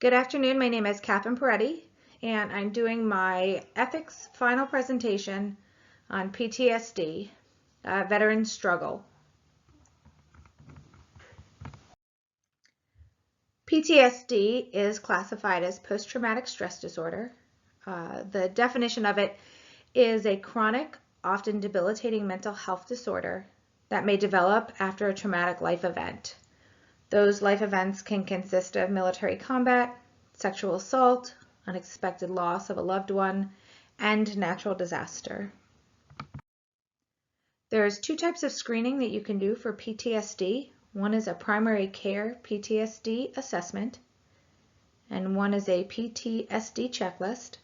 Good afternoon. My name is Catherine Peretti, and I'm doing my ethics final presentation on PTSD, veteran struggle. PTSD is classified as post-traumatic stress disorder. The definition of it is a chronic, often debilitating mental health disorder that may develop after a traumatic life event. Those life events can consist of military combat, sexual assault, unexpected loss of a loved one, and natural disaster. There's two types of screening that you can do for PTSD. One is a primary care PTSD assessment, and one is a PTSD checklist.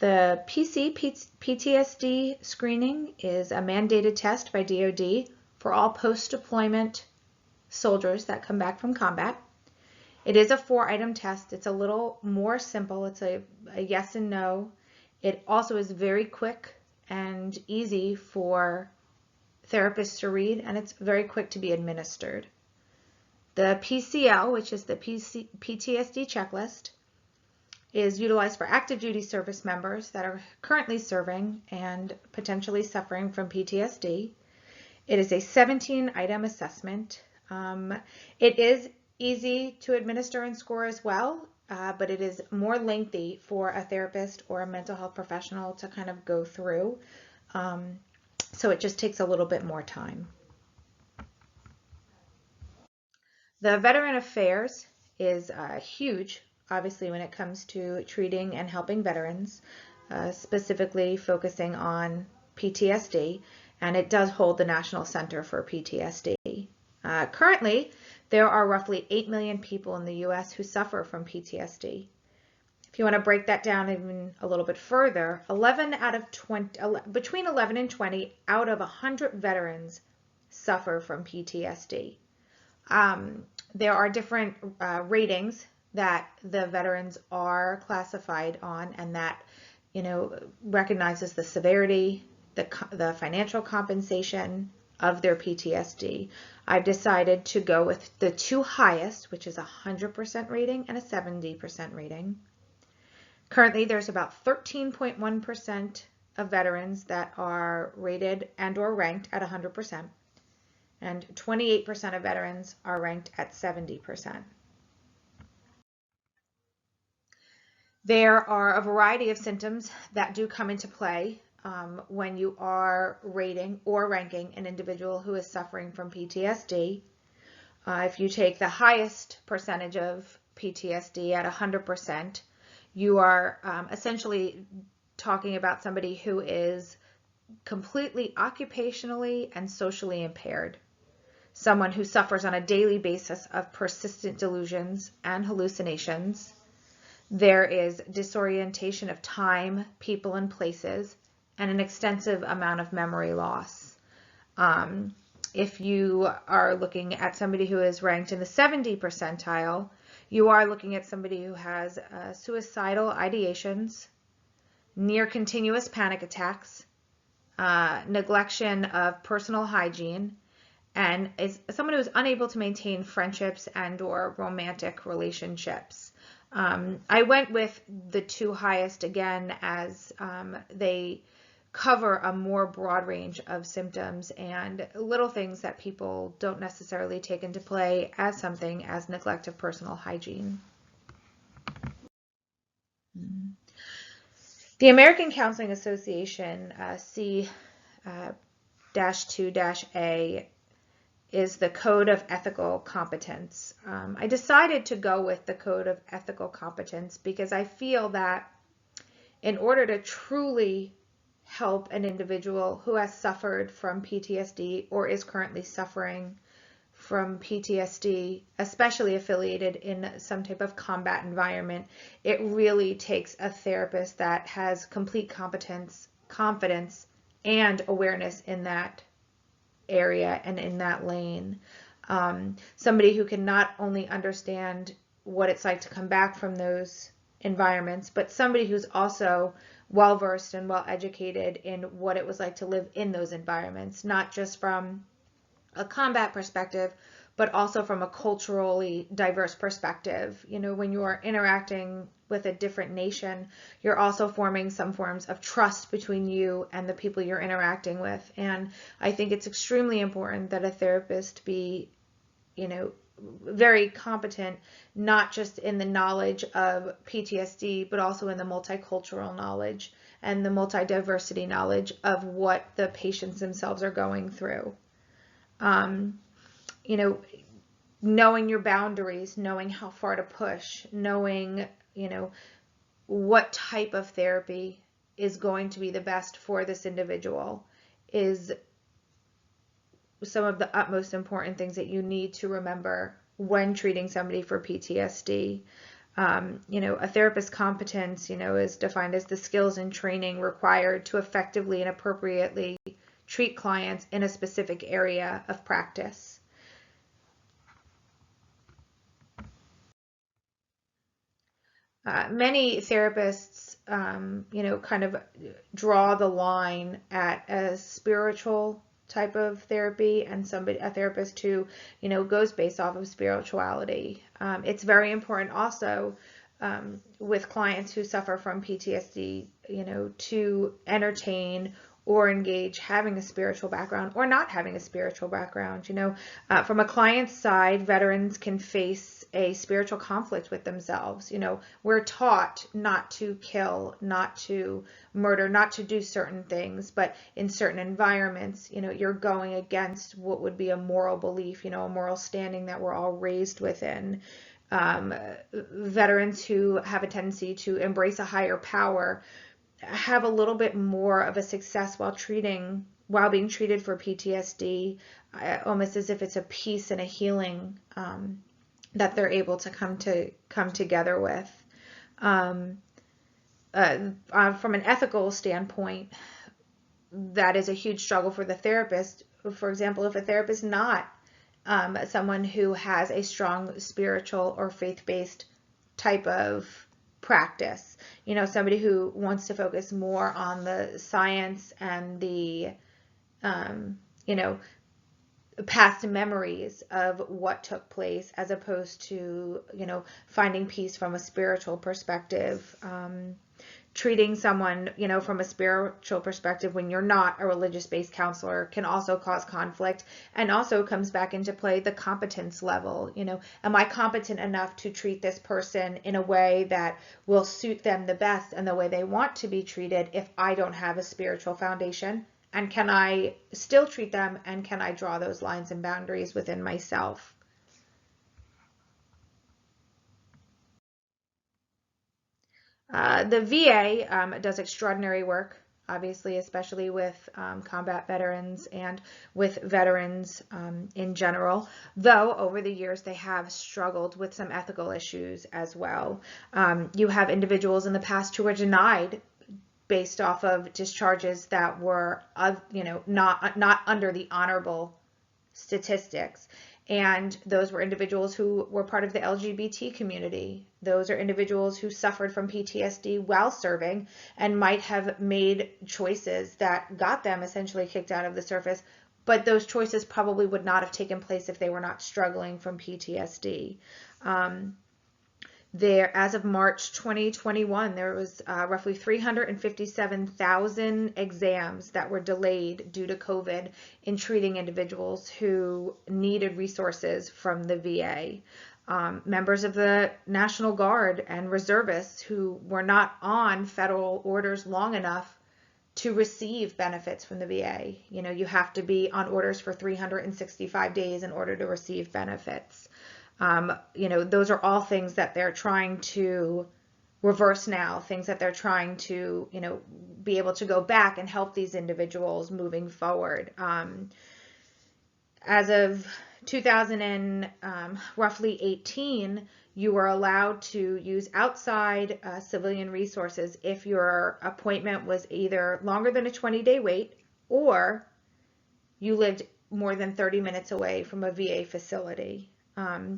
The PTSD screening is a mandated test by DoD for all post-deployment soldiers that come back from combat. It is a 4-item test. It's a little more simple. It's a yes and no. It also is very quick and easy for therapists to read, and it's very quick to be administered. The PCL, which is the PTSD checklist, is utilized for active duty service members that are currently serving and potentially suffering from PTSD. It is a 17-item assessment. It is easy to administer and score as well, but it is more lengthy for a therapist or a mental health professional to kind of go through. So it just takes a little bit more time. The Veteran Affairs is huge, obviously, when it comes to treating and helping veterans, specifically focusing on PTSD, and it does hold the National Center for PTSD. Currently, there are roughly 8 million people in the U.S. who suffer from PTSD. If you want to break that down even a little bit further, between 11 and 20 out of 100 veterans suffer from PTSD. There are different ratings that the veterans are classified on, and that recognizes the severity, the financial compensation of their PTSD. I've decided to go with the two highest, which is a 100% rating and a 70% rating. Currently, there's about 13.1% of veterans that are rated and or ranked at 100%, and 28% of veterans are ranked at 70%. There are a variety of symptoms that do come into play when you are rating or ranking an individual who is suffering from PTSD. If you take the highest percentage of PTSD at 100%, you are essentially talking about somebody who is completely occupationally and socially impaired, someone who suffers on a daily basis of persistent delusions and hallucinations. There is disorientation of time, people, and places, and an extensive amount of memory loss. If you are looking at somebody who is ranked in the 70 percentile, you are looking at somebody who has suicidal ideations, near continuous panic attacks, neglection of personal hygiene, and is someone who is unable to maintain friendships and or romantic relationships. I went with the two highest again as they cover a more broad range of symptoms and little things that people don't necessarily take into play as something as neglect of personal hygiene. The American Counseling Association C-2-A is the Code of Ethical Competence. I decided to go with the Code of Ethical Competence because I feel that in order to truly help an individual who has suffered from PTSD or is currently suffering from PTSD, especially affiliated in some type of combat environment, it really takes a therapist that has complete competence, confidence, and awareness in that area and in that lane. Somebody who can not only understand what it's like to come back from those environments, but somebody who's also well-versed and well-educated in what it was like to live in those environments, not just from a combat perspective, but also from a culturally diverse perspective. When you are interacting with a different nation, you're also forming some forms of trust between you and the people you're interacting with. And I think it's extremely important that a therapist be, very competent, not just in the knowledge of PTSD, but also in the multicultural knowledge and the multidiversity knowledge of what the patients themselves are going through. Knowing your boundaries, knowing how far to push, knowing, what type of therapy is going to be the best for this individual is some of the utmost important things that you need to remember when treating somebody for PTSD. A therapist's competence, is defined as the skills and training required to effectively and appropriately treat clients in a specific area of practice. Many therapists, kind of draw the line at a spiritual type of therapy and a therapist who, goes based off of spirituality. It's very important also with clients who suffer from PTSD, to entertain or engage having a spiritual background or not having a spiritual background. From a client's side, veterans can face a spiritual conflict with themselves. We're taught not to kill, not to murder, not to do certain things, but in certain environments, you're going against what would be a moral belief, a moral standing that we're all raised within. Veterans who have a tendency to embrace a higher power have a little bit more of a success while being treated for PTSD, almost as if it's a peace and a healing that they're able to come together with. From an ethical standpoint, that is a huge struggle for the therapist. For example, if a therapist is not someone who has a strong spiritual or faith-based type of practice, somebody who wants to focus more on the science and the, past memories of what took place, as opposed to, finding peace from a spiritual perspective. Treating someone, from a spiritual perspective when you're not a religious-based counselor can also cause conflict, and also comes back into play the competence level. Am I competent enough to treat this person in a way that will suit them the best and the way they want to be treated if I don't have a spiritual foundation? And can I still treat them, and can I draw those lines and boundaries within myself? The VA does extraordinary work, obviously, especially with combat veterans and with veterans in general, though over the years they have struggled with some ethical issues as well. You have individuals in the past who were denied based off of discharges that were, not under the honorable statistics. And those were individuals who were part of the LGBT community. Those are individuals who suffered from PTSD while serving and might have made choices that got them essentially kicked out of the service, but those choices probably would not have taken place if they were not struggling from PTSD. As of March 2021, there was roughly 357,000 exams that were delayed due to COVID in treating individuals who needed resources from the VA. Members of the National Guard and reservists who were not on federal orders long enough to receive benefits from the VA. You have to be on orders for 365 days in order to receive benefits. Those are all things that they're trying to reverse now, things that they're trying to, be able to go back and help these individuals moving forward. As of 2018, you were allowed to use outside civilian resources if your appointment was either longer than a 20-day wait or you lived more than 30 minutes away from a VA facility.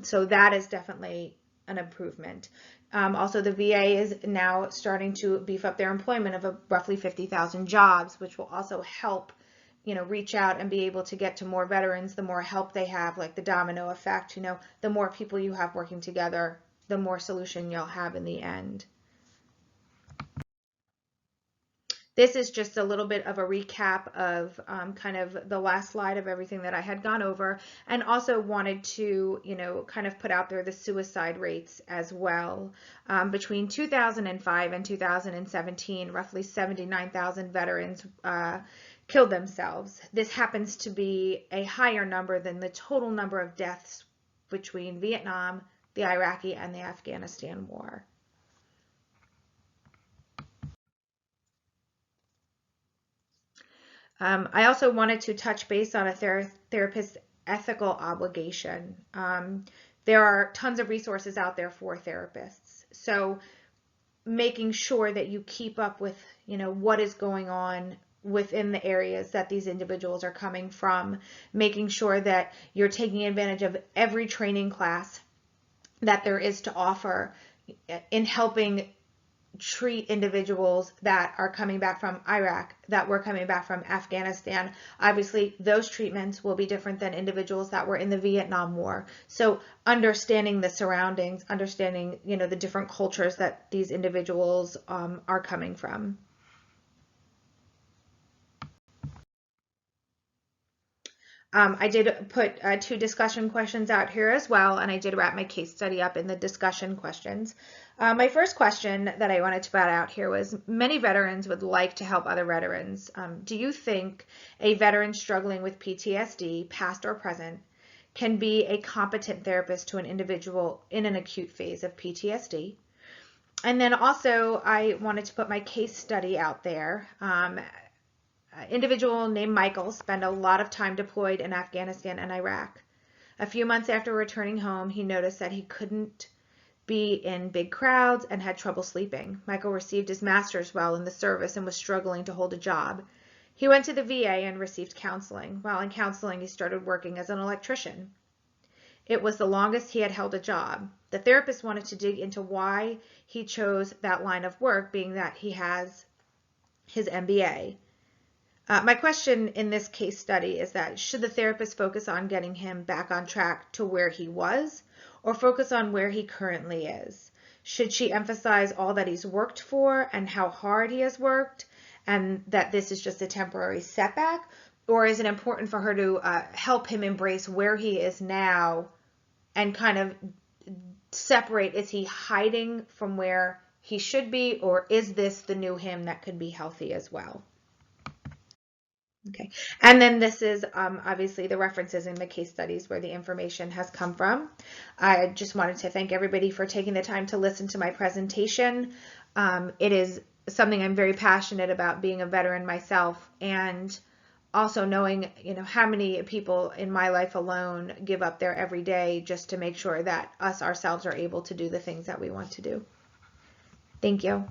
So that is definitely an improvement. Also, the VA is now starting to beef up their employment of roughly 50,000 jobs, which will also help reach out and be able to get to more veterans, the more help they have, like the domino effect, the more people you have working together, the more solution you'll have in the end. This is just a little bit of a recap of kind of the last slide of everything that I had gone over, and also wanted to, kind of put out there the suicide rates as well. Between 2005 and 2017, roughly 79,000 veterans killed themselves. This happens to be a higher number than the total number of deaths between Vietnam, the Iraqi, and the Afghanistan war. I also wanted to touch base on a therapist's ethical obligation. There are tons of resources out there for therapists. So making sure that you keep up with, what is going on within the areas that these individuals are coming from, making sure that you're taking advantage of every training class that there is to offer in helping treat individuals that are coming back from Iraq, that were coming back from Afghanistan. Obviously, those treatments will be different than individuals that were in the Vietnam War. So understanding the surroundings, understanding, the different cultures that these individuals are coming from. I did put 2 discussion questions out here as well, and I did wrap my case study up in the discussion questions. My first question that I wanted to put out here was, many veterans would like to help other veterans. Do you think a veteran struggling with PTSD, past or present, can be a competent therapist to an individual in an acute phase of PTSD? And then also, I wanted to put my case study out there. Individual named Michael spent a lot of time deployed in Afghanistan and Iraq. A few months after returning home, he noticed that he couldn't be in big crowds and had trouble sleeping. Michael received his master's while in the service and was struggling to hold a job. He went to the VA and received counseling. While in counseling, he started working as an electrician. It was the longest he had held a job. The therapist wanted to dig into why he chose that line of work, being that he has his MBA. My question in this case study is that, should the therapist focus on getting him back on track to where he was, or focus on where he currently is? Should she emphasize all that he's worked for and how hard he has worked, and that this is just a temporary setback? Or is it important for her to help him embrace where he is now and kind of separate, is he hiding from where he should be, or is this the new him that could be healthy as well? Okay, and then this is obviously the references in the case studies where the information has come from. I just wanted to thank everybody for taking the time to listen to my presentation. It is something I'm very passionate about, being a veteran myself, and also knowing, how many people in my life alone give up there every day just to make sure that us ourselves are able to do the things that we want to do. Thank you.